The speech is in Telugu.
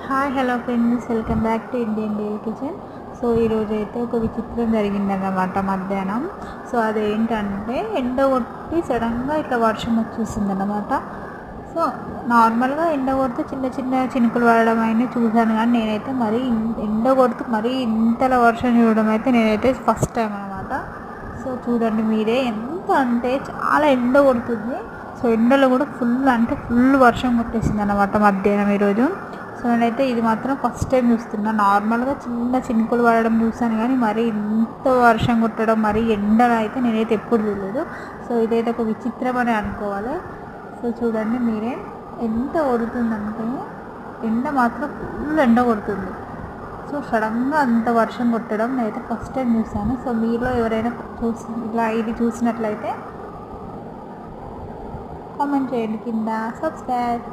Hi hello friends, welcome back to Indian daily kitchen. So ఈరోజు అయితే ఒక విచిత్రం జరిగిందన్నమాట మధ్యాహ్నం. సో అదేంటంటే ఎండ కొట్టి సడన్గా ఇట్లా వర్షం వచ్చేసింది అన్నమాట. సో నార్మల్గా ఎండ కొడితే చిన్న చిన్న చినుకులు పడడం అయినా చూశాను, కానీ నేనైతే మరీ ఎండ కొడుతూ మరీ ఇంతలా వర్షం చూడడం అయితే నేనైతే ఫస్ట్ టైం అనమాట. సో చూడండి మీరే, ఎంత అంటే చాలా ఎండ కొడుతుంది. సో ఎండలో కూడా ఫుల్ వర్షం కొట్టేసింది అన్నమాట మధ్యాహ్నం ఈరోజు. సో నేనైతే ఇది మాత్రం ఫస్ట్ టైం చూస్తున్నా. నార్మల్గా చిన్న చినుకులు పడడం చూసాను, కానీ మరీ ఇంత వర్షం కొట్టడం మరీ ఎండలో అయితే నేనైతే ఎప్పుడు చూడలేదు. సో ఇదైతే ఒక విచిత్రం అని అనుకోవాలి. సో చూడండి మీరే, ఎంత కొడుతుందంటే ఎండ మాత్రం ఫుల్ ఎండ కొడుతుంది. సో సడన్గా అంత వర్షం కొట్టడం నేనైతే ఫస్ట్ టైం చూసాను. సో మీలో ఎవరైనా ఇది చూసినట్లయితే కామెంట్ చేయండి కింద. సబ్స్క్రైబ్.